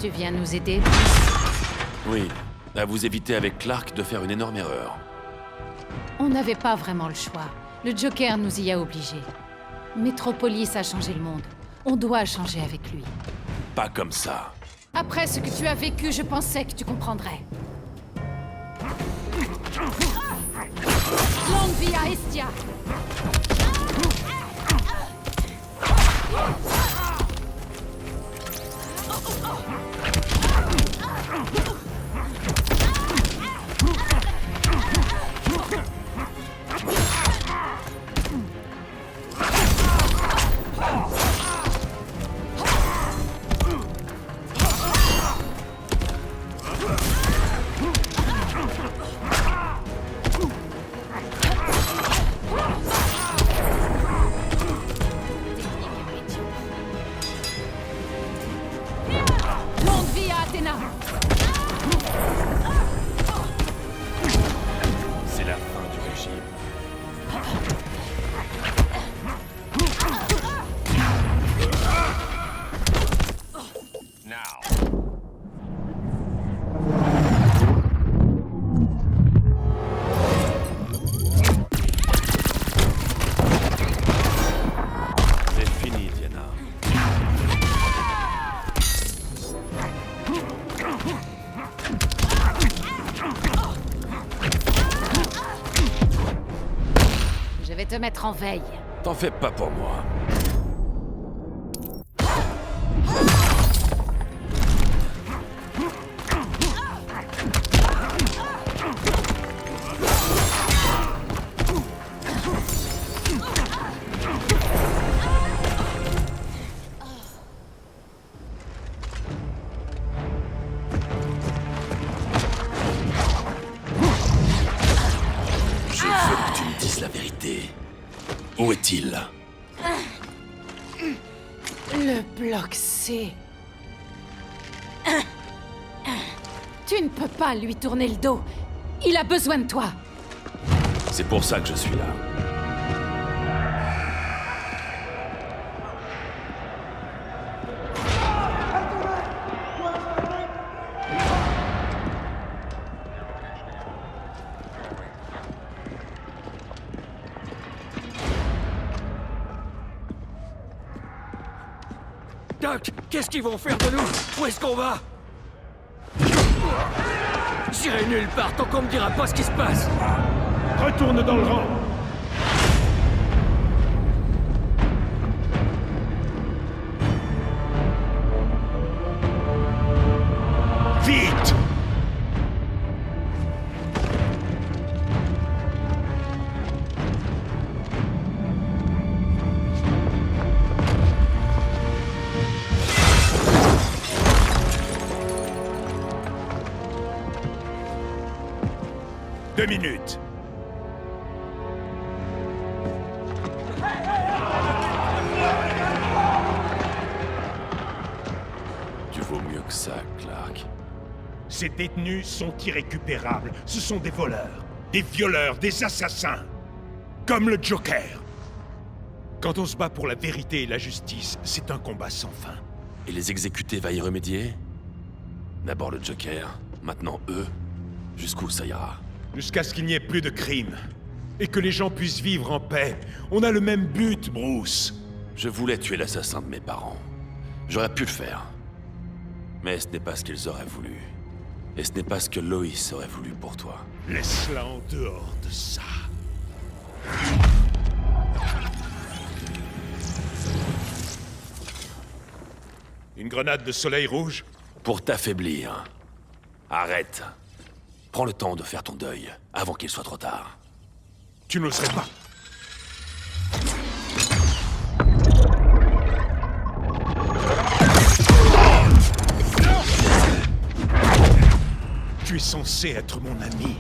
Tu viens nous aider? Oui, à vous éviter avec Clark de faire une énorme erreur. On n'avait pas vraiment le choix. Le Joker nous y a obligés. Metropolis a changé le monde. On doit changer avec lui. Pas comme ça. Après ce que tu as vécu, je pensais que tu comprendrais. Longue vie à Estia! C'est la fin du régime. C'est fini, Diana. Je vais te mettre en veille. T'en fais pas pour moi. Je veux que tu me dises la vérité. Où est-il? Le bloc C. Tu ne peux pas lui tourner le dos. Il a besoin de toi. C'est pour ça que je suis là. Doc, qu'est-ce qu'ils vont faire de nous? Où est-ce qu'on va? J'irai nulle part tant qu'on me dira pas ce qui se passe. Retourne dans le rang. Vite! Deux minutes. Tu vaux mieux que ça, Clark. Ces détenus sont irrécupérables. Ce sont des voleurs, des violeurs, des assassins. Comme le Joker. Quand on se bat pour la vérité et la justice, c'est un combat sans fin. Et les exécutés va y remédier? D'abord le Joker, maintenant eux. Jusqu'où ça ira? Jusqu'à ce qu'il n'y ait plus de crimes. Et que les gens puissent vivre en paix. On a le même but, Bruce. Je voulais tuer l'assassin de mes parents. J'aurais pu le faire. Mais ce n'est pas ce qu'ils auraient voulu. Et ce n'est pas ce que Loïs aurait voulu pour toi. Laisse-la en dehors de ça. Une grenade de soleil rouge? Pour t'affaiblir. Arrête. Prends le temps de faire ton deuil, avant qu'il soit trop tard. Tu n'oserais pas. Tu es censé être mon ami.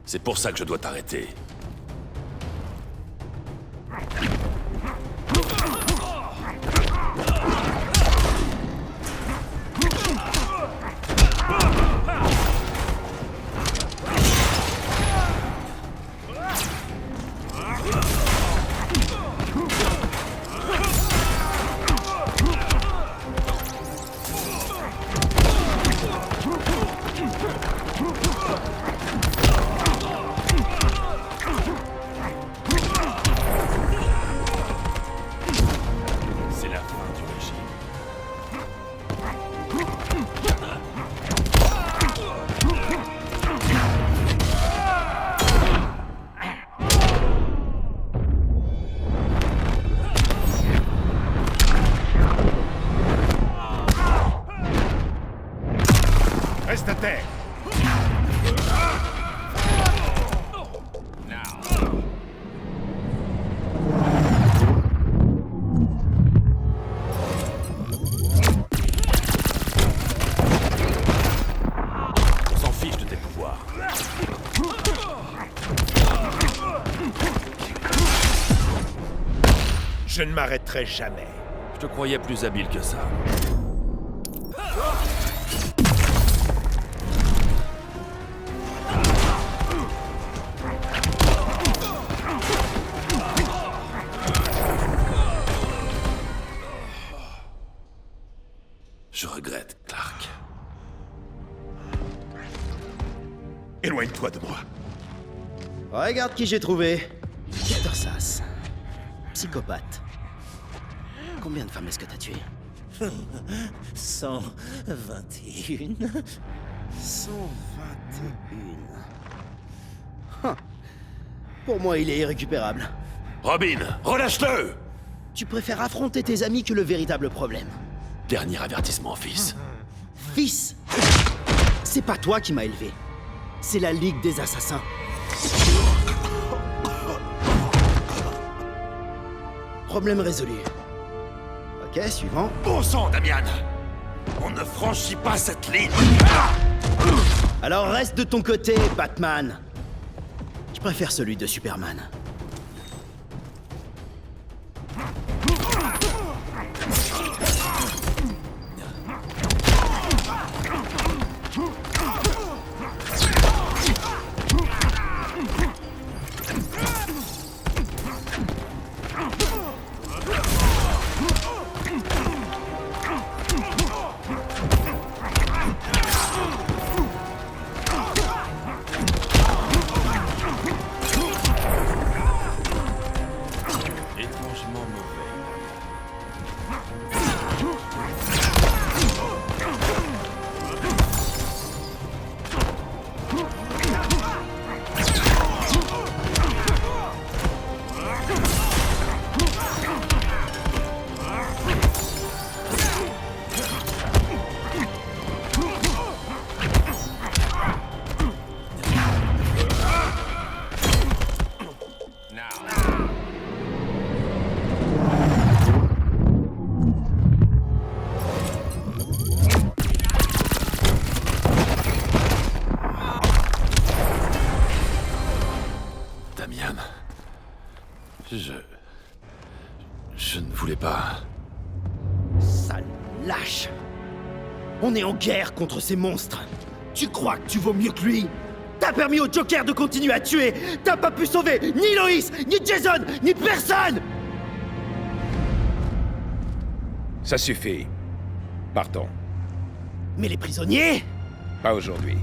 C'est pour ça que je dois t'arrêter. Je ne m'arrêterai jamais. Je te croyais plus habile que ça. Je regrette, Clark. Éloigne-toi de moi. Regarde qui j'ai trouvé. Peter Sass. Psychopathe. Combien de femmes est-ce que t'as tué? 121. 121. Pour moi, il est irrécupérable. Robin, relâche-le! Tu préfères affronter tes amis que le véritable problème. Dernier avertissement, fils. Fils, c'est pas toi qui m'as élevé. C'est la Ligue des Assassins. Problème résolu. Ok, suivant. Bon sang, Damian! On ne franchit pas cette ligne! Alors reste de ton côté, Batman. Je préfère celui de Superman. Étrangement mauvais. Damian. Je ne voulais pas... Sale lâche. On est en guerre contre ces monstres. Tu crois que tu vaux mieux que lui? T'as permis au Joker de continuer à tuer. T'as pas pu sauver ni Lois, ni Jason, ni personne. Ça suffit. Partons. Mais les prisonniers? Pas aujourd'hui.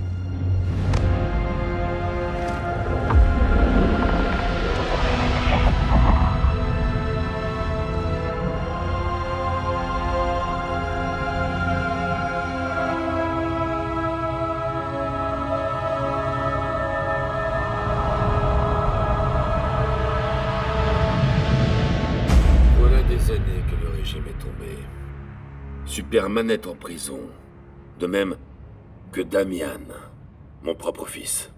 Voilà des années que le régime est tombé. Superman est en prison. De même que Damian, mon propre fils.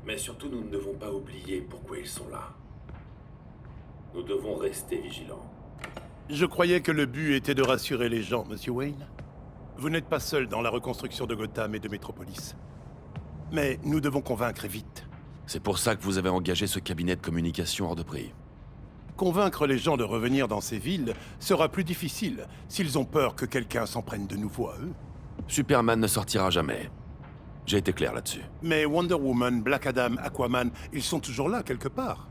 Mais surtout, nous ne devons pas oublier pourquoi ils sont là. Nous devons rester vigilants. Je croyais que le but était de rassurer les gens, Monsieur Wayne. Vous n'êtes pas seul dans la reconstruction de Gotham et de Metropolis. Mais nous devons convaincre vite. C'est pour ça que vous avez engagé ce cabinet de communication hors de prix. Convaincre les gens de revenir dans ces villes sera plus difficile s'ils ont peur que quelqu'un s'en prenne de nouveau à eux. Superman ne sortira jamais. J'ai été clair là-dessus. Mais Wonder Woman, Black Adam, Aquaman, ils sont toujours là quelque part.